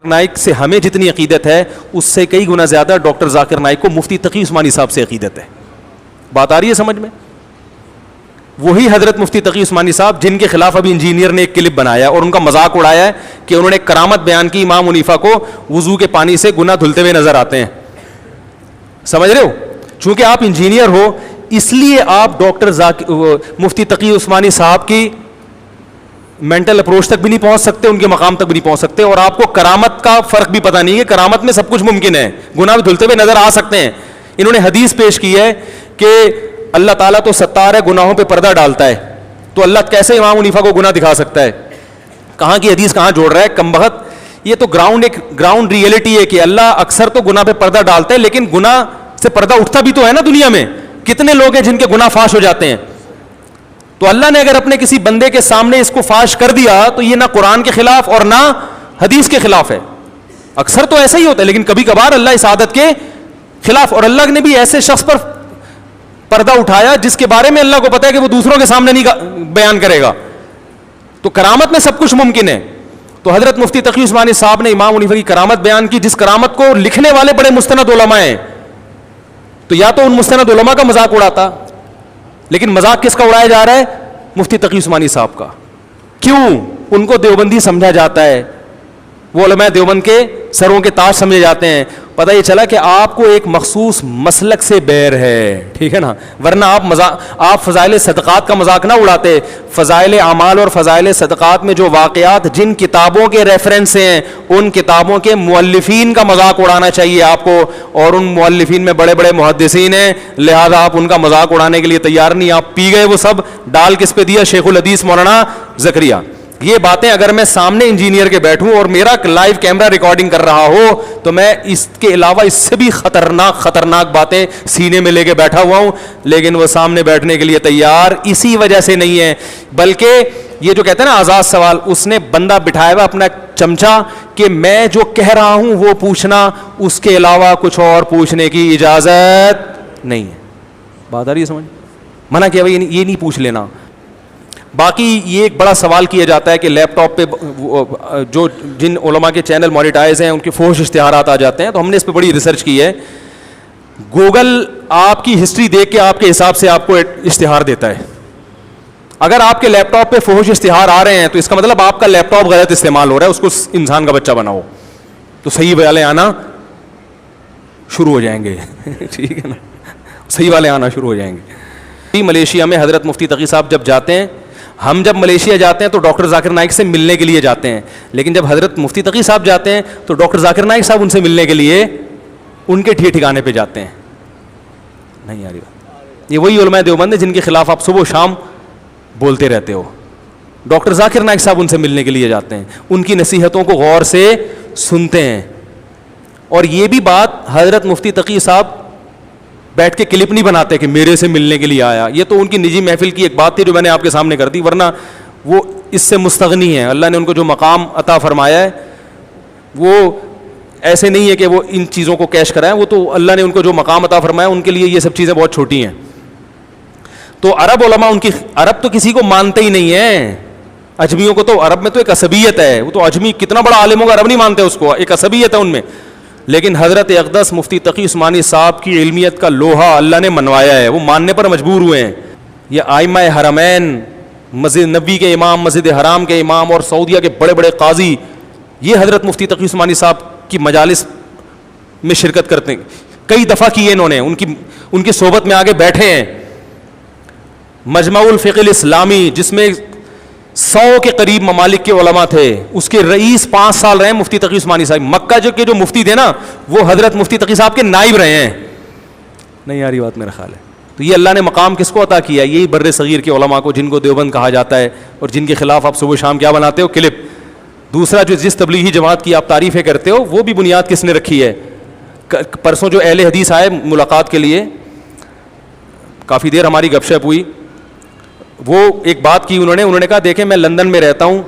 نائک سے ہمیں جتنی عقیدت ہے اس سے کئی گنا زیادہ ڈاکٹر ذاکر نائک کو مفتی تقی عثمانی صاحب سے عقیدت ہے. بات آ رہی ہے سمجھ میں؟ وہی حضرت مفتی تقی عثمانی صاحب جن کے خلاف ابھی انجینئر نے ایک کلپ بنایا اور ان کا مذاق اڑایا ہے کہ انہوں نے ایک کرامت بیان کی امام حنیفہ کو وضو کے پانی سے گناہ دھلتے ہوئے نظر آتے ہیں. سمجھ رہے ہو؟ چونکہ آپ انجینئر ہو اس لیے آپ ڈاکٹر مفتی تقی عثمانی صاحب کی مینٹل اپروچ تک بھی نہیں پہنچ سکتے, ان کے مقام تک بھی نہیں پہنچ سکتے, اور آپ کو کرامت کا فرق بھی پتہ نہیں ہے. کرامت میں سب کچھ ممکن ہے, گناہ بھی دھلتے ہوئے نظر آ سکتے ہیں. انہوں نے حدیث پیش کی ہے کہ اللہ تعالیٰ تو ستار ہے, گناہوں پہ پردہ ڈالتا ہے, تو اللہ کیسے امام حنیفہ کو گناہ دکھا سکتا ہے؟ کہاں کی حدیث کہاں جوڑ رہا ہے کمبخت. یہ تو گراؤنڈ ریئلٹی ہے کہ اللہ اکثر تو گناہ پہ پردہ ڈالتا ہے, لیکن گناہ سے پردہ اٹھتا بھی تو ہے نا. دنیا میں کتنے لوگ ہیں جن کے گناہ فاش ہو جاتے ہیں. تو اللہ نے اگر اپنے کسی بندے کے سامنے اس کو فاش کر دیا تو یہ نہ قرآن کے خلاف اور نہ حدیث کے خلاف ہے. اکثر تو ایسا ہی ہوتا ہے, لیکن کبھی کبھار اللہ اس عادت کے خلاف. اور اللہ نے بھی ایسے شخص پر پردہ اٹھایا جس کے بارے میں اللہ کو پتا ہے کہ وہ دوسروں کے سامنے نہیں بیان کرے گا. تو کرامت میں سب کچھ ممکن ہے. تو حضرت مفتی تقی عثمانی صاحب نے امام حنیفہ کی کرامت بیان کی, جس کرامت کو لکھنے والے بڑے مستند علماء ہیں. تو یا تو ان مستند علماء کا مذاق اڑاتا, لیکن مذاق کس کا اڑایا جا رہا ہے؟ مفتی تقی عثمانی صاحب کا. کیوں؟ ان کو دیوبندی سمجھا جاتا ہے, وہ علماء دیوبند کے سروں کے تاج سمجھے جاتے ہیں. پتہ یہ چلا کہ آپ کو ایک مخصوص مسلک سے بیر ہے, ٹھیک ہے نا, ورنہ آپ فضائل صدقات کا مذاق نہ اڑاتے. فضائل اعمال اور فضائل صدقات میں جو واقعات جن کتابوں کے ریفرنس ہیں ان کتابوں کے مؤلفین کا مذاق اڑانا چاہیے آپ کو, اور ان مؤلفین میں بڑے بڑے محدثین ہیں, لہذا آپ ان کا مذاق اڑانے کے لیے تیار نہیں. آپ پی گئے وہ سب, ڈال کس پہ دیا؟ شیخ الحدیث مولانا زکریا. یہ باتیں اگر میں سامنے انجینئر کے بیٹھوں اور میرا لائیو کیمرہ ریکارڈنگ کر رہا ہو تو میں اس کے علاوہ اس سے بھی خطرناک باتیں سینے میں لے کے بیٹھا ہوا ہوں, لیکن وہ سامنے بیٹھنے کے لیے تیار اسی وجہ سے نہیں ہے. بلکہ یہ جو کہتے ہیں نا آزاد سوال, اس نے بندہ بٹھایا ہوا اپنا چمچا کہ میں جو کہہ رہا ہوں وہ پوچھنا, اس کے علاوہ کچھ اور پوچھنے کی اجازت نہیں ہے. بات آ رہی ہے سمجھ؟ منع کیا بھائی یہ نہیں پوچھ لینا. باقی یہ ایک بڑا سوال کیا جاتا ہے کہ لیپ ٹاپ پہ جو جن علماء کے چینل مانیٹائز ہیں ان کے فحش اشتہارات آ جاتے ہیں. تو ہم نے اس پہ بڑی ریسرچ کی ہے. گوگل آپ کی ہسٹری دیکھ کے آپ کے حساب سے آپ کو اشتہار دیتا ہے. اگر آپ کے لیپ ٹاپ پہ فحش اشتہار آ رہے ہیں تو اس کا مطلب آپ کا لیپ ٹاپ غلط استعمال ہو رہا ہے, اس کو انسان کا بچہ بناؤ تو صحیح والے آنا شروع ہو جائیں گے. ٹھیک ہے نا, صحیح والے آنا شروع ہو جائیں گے. ملیشیا میں حضرت مفتی تقی صاحب جب جاتے ہیں, ہم جب ملیشیا جاتے ہیں تو ڈاکٹر ذاکر نائک سے ملنے کے لیے جاتے ہیں, لیکن جب حضرت مفتی تقی صاحب جاتے ہیں تو ڈاکٹر ذاکر نائک صاحب ان سے ملنے کے لیے ان کے ٹھکانے پہ جاتے ہیں. نہیں آ رہی بات؟ یہ وہی علماء دیوبند ہیں جن کے خلاف آپ صبح و شام بولتے رہتے ہو. ڈاکٹر ذاکر نائک صاحب ان سے ملنے کے لیے جاتے ہیں, ان کی نصیحتوں کو غور سے سنتے ہیں. اور یہ بھی بات حضرت مفتی تقی صاحب بیٹھ کے کلپ نہیں بناتے کہ میرے سے ملنے کے لیے آیا. یہ تو ان کی نجی محفل کی ایک بات تھی جو میں نے آپ کے سامنے کر دی, ورنہ وہ اس سے مستغنی ہے. اللہ نے ان کو جو مقام عطا فرمایا ہے وہ ایسے نہیں ہے کہ وہ ان چیزوں کو کیش کرائیں, وہ تو اللہ نے ان کو جو مقام عطا فرمایا ان کے لیے یہ سب چیزیں بہت چھوٹی ہیں. تو عرب علماء ان کی, عرب تو کسی کو مانتے ہی نہیں ہیں. اجمیوں کو تو عرب میں تو ایک عصبیت ہے, وہ تو اجمی کتنا بڑا عالم ہوگا عرب نہیں مانتے اس کو, ایک عصبیت ہے ان میں. لیکن حضرت اقدس مفتی تقی عثمانی صاحب کی علمیت کا لوہا اللہ نے منوایا ہے, وہ ماننے پر مجبور ہوئے ہیں. یہ ائمہ حرمین, مسجد نبوی کے امام, مسجد حرام کے امام اور سعودیہ کے بڑے بڑے قاضی, یہ حضرت مفتی تقی عثمانی صاحب کی مجالس میں شرکت کرتے ہیں. کئی دفعہ کیے انہوں نے, ان کی صحبت میں آگے بیٹھے ہیں. مجمع الفقہ الاسلامی جس میں 100 کے قریب ممالک کے علماء تھے, اس کے رئیس 5 سال رہے مفتی تقی عثمانی صاحب. مکہ جو مفتی تھے نا وہ حضرت مفتی تقی صاحب کے نائب رہے ہیں. نہیں آ رہی بات میرا خیال ہے. تو یہ اللہ نے مقام کس کو عطا کیا؟ یہی بر صغیر کے علماء کو, جن کو دیوبند کہا جاتا ہے اور جن کے خلاف آپ صبح شام کیا بناتے ہو؟ کلپ. دوسرا جو جس تبلیغی جماعت کی آپ تعریفیں کرتے ہو وہ بھی بنیاد کس نے رکھی ہے؟ پرسوں جو اہل حدیث آئے ملاقات کے لیے, کافی دیر ہماری گپ شپ ہوئی, وہ ایک بات کی انہوں نے کہا دیکھیں میں لندن میں رہتا ہوں,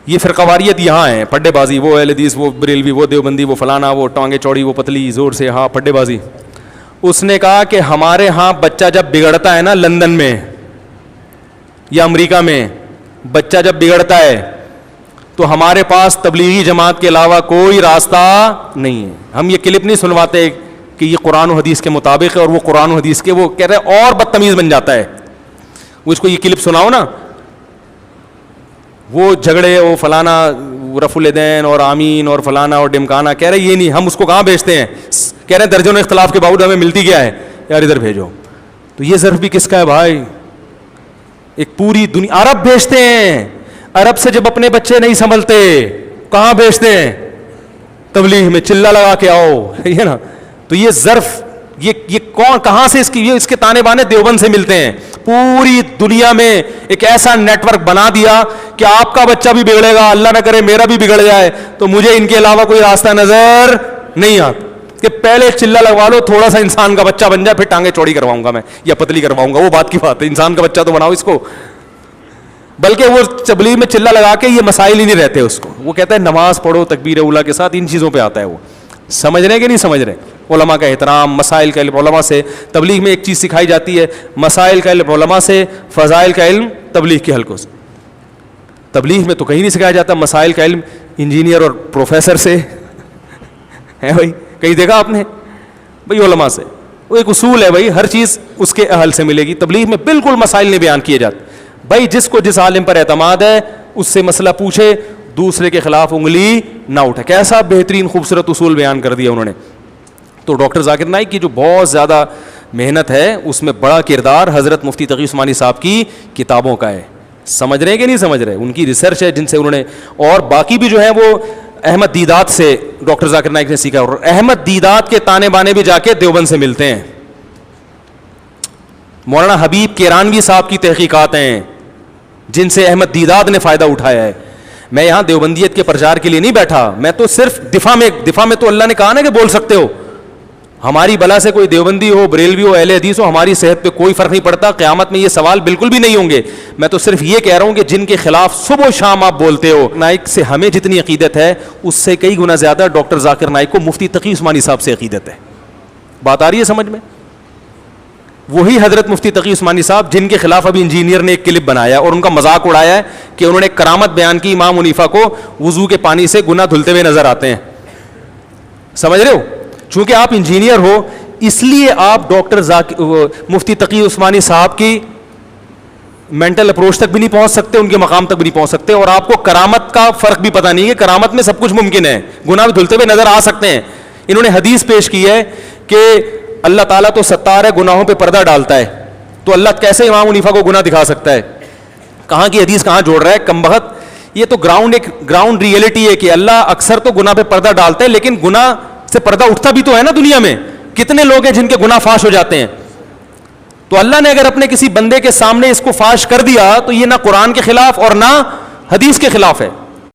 یہ فرقواریت یہاں ہے, پڈے بازی, وہ اہل حدیث, وہ بریلوی, وہ دیوبندی, وہ فلانا, وہ ٹانگیں چوڑی, وہ پتلی, زور سے ہاں پڈے بازی. اس نے کہا کہ ہمارے ہاں بچہ جب بگڑتا ہے نا لندن میں یا امریکہ میں, بچہ جب بگڑتا ہے تو ہمارے پاس تبلیغی جماعت کے علاوہ کوئی راستہ نہیں ہے. ہم یہ کلپ نہیں سنواتے کہ یہ قرآن و حدیث کے مطابق ہے اور وہ قرآن و حدیث کے, وہ کہہ رہے اور بدتمیز بن جاتا ہے. وہ اس کو یہ کلپ سناؤ نا, وہ جھگڑے, وہ فلانا رفع الیدین اور آمین اور فلانا اور ڈمکانا, کہہ رہے یہ نہیں, ہم اس کو کہاں بھیجتے ہیں, کہہ رہے درجنوں اختلاف کے باوجود ہمیں ملتی کیا ہے, یار ادھر بھیجو. تو یہ ظرف بھی کس کا ہے بھائی؟ ایک پوری دنیا. عرب بھیجتے ہیں, عرب سے جب اپنے بچے نہیں سنبھلتے کہاں بھیجتے ہیں؟ تبلیغ میں, چلا لگا کے آؤ, یہ نا. تو یہ ظرف یہ کون, کہاں سے اس کے تانے بانے دیوبند سے ملتے ہیں. پوری دنیا میں ایک ایسا نیٹ ورک بنا دیا کہ آپ کا بچہ بھی بگڑے گا, اللہ نہ کرے میرا بھی بگڑ جائے, تو مجھے ان کے علاوہ کوئی راستہ نظر نہیں آتا کہ پہلے چلا لگوا لو, تھوڑا سا انسان کا بچہ بن جائے, پھر ٹانگیں چوڑی کرواؤں گا میں یا پتلی کرواؤں گا. وہ بات کی بات ہے, انسان کا بچہ تو بناؤ اس کو. بلکہ وہ تبلیغ میں چلا لگا کے یہ مسائل ہی نہیں رہتے اس کو. وہ کہتا ہے نماز پڑھو تکبیر اولیٰ کے ساتھ, ان چیزوں پہ آتا ہے. وہ سمجھ رہے ہیں کہ نہیں سمجھ رہے؟ علماء کا احترام, مسائل کا علم علماء سے. تبلیغ میں ایک چیز سکھائی جاتی ہے, مسائل کا علم علماء سے, فضائل کا علم تبلیغ کے حلقوں سے. تبلیغ میں تو کہیں نہیں سکھایا جاتا مسائل کا علم انجینئر اور پروفیسر سے ہے بھائی, کہیں دیکھا آپ نے بھائی؟ علماء سے. وہ ایک اصول ہے بھائی, ہر چیز اس کے اہل سے ملے گی. تبلیغ میں بالکل مسائل نہیں بیان کیے جاتے بھائی. جس کو جس عالم پر اعتماد ہے اس سے مسئلہ پوچھے, دوسرے کے خلاف انگلی نہ اٹھے. کیسا بہترین خوبصورت اصول بیان کر دیا انہوں نے. تو ڈاکٹر ذاکر نائک کی جو بہت زیادہ محنت ہے, اس میں بڑا کردار حضرت مفتی تقی عثمانی صاحب کی کتابوں کا ہے. سمجھ رہے ہیں کہ نہیں سمجھ رہے؟ ان کی ریسرچ ہے جن سے انہوں نے, اور باقی بھی جو ہے وہ احمد دیدات سے ڈاکٹر ذاکر نائک نے سیکھا. اور احمد دیدات کے تانے بانے بھی جا کے دیوبند سے ملتے ہیں. مولانا حبیب کیرانوی صاحب کی تحقیقات ہیں جن سے احمد دیدات نے فائدہ اٹھایا ہے. میں یہاں دیوبندیت کے پرچار کے لیے نہیں بیٹھا, میں تو صرف دفاع میں تو اللہ نے کہا نا کہ بول سکتے ہو. ہماری بلا سے کوئی دیوبندی ہو, بریلوی ہو, اہل حدیث ہو, ہماری صحت پہ کوئی فرق نہیں پڑتا. قیامت میں یہ سوال بالکل بھی نہیں ہوں گے. میں تو صرف یہ کہہ رہا ہوں کہ جن کے خلاف صبح و شام آپ بولتے ہو, نائک سے ہمیں جتنی عقیدت ہے اس سے کئی گنا زیادہ ڈاکٹر ذاکر نائک کو مفتی تقی عثمانی صاحب سے عقیدت ہے. بات آ رہی ہے سمجھ میں؟ وہی حضرت مفتی تقی عثمانی صاحب جن کے خلاف ابھی انجینئر نے ایک کلپ بنایا اور ان کا مذاق اڑایا ہے کہ انہوں نے کرامت بیان کی, امام حنیفہ کو وضو کے پانی سے گناہ دھلتے ہوئے نظر آتے ہیں. سمجھ رہے ہو؟ چونکہ آپ انجینئر ہو اس لیے آپ ڈاکٹر مفتی تقی عثمانی صاحب کی مینٹل اپروچ تک بھی نہیں پہنچ سکتے, ان کے مقام تک بھی نہیں پہنچ سکتے, اور آپ کو کرامت کا فرق بھی پتہ نہیں ہے. کرامت میں سب کچھ ممکن ہے, گناہ بھی دھلتے ہوئے نظر آ سکتے ہیں. انہوں نے حدیث پیش کی ہے کہ اللہ تعالیٰ تو ستار ہے, گناہوں پہ پردہ ڈالتا ہے, تو اللہ کیسے امام حنیفہ کو گناہ دکھا سکتا ہے؟ کہاں کی حدیث کہاں جوڑ رہا ہے کمبخت. یہ تو گراؤنڈ ریئلٹی ہے کہ اللہ اکثر تو گناہ پہ پردہ ڈالتا ہے, لیکن گناہ سے پردہ اٹھتا بھی تو ہے نا. دنیا میں کتنے لوگ ہیں جن کے گناہ فاش ہو جاتے ہیں. تو اللہ نے اگر اپنے کسی بندے کے سامنے اس کو فاش کر دیا تو یہ نہ قرآن کے خلاف اور نہ حدیث کے خلاف ہے.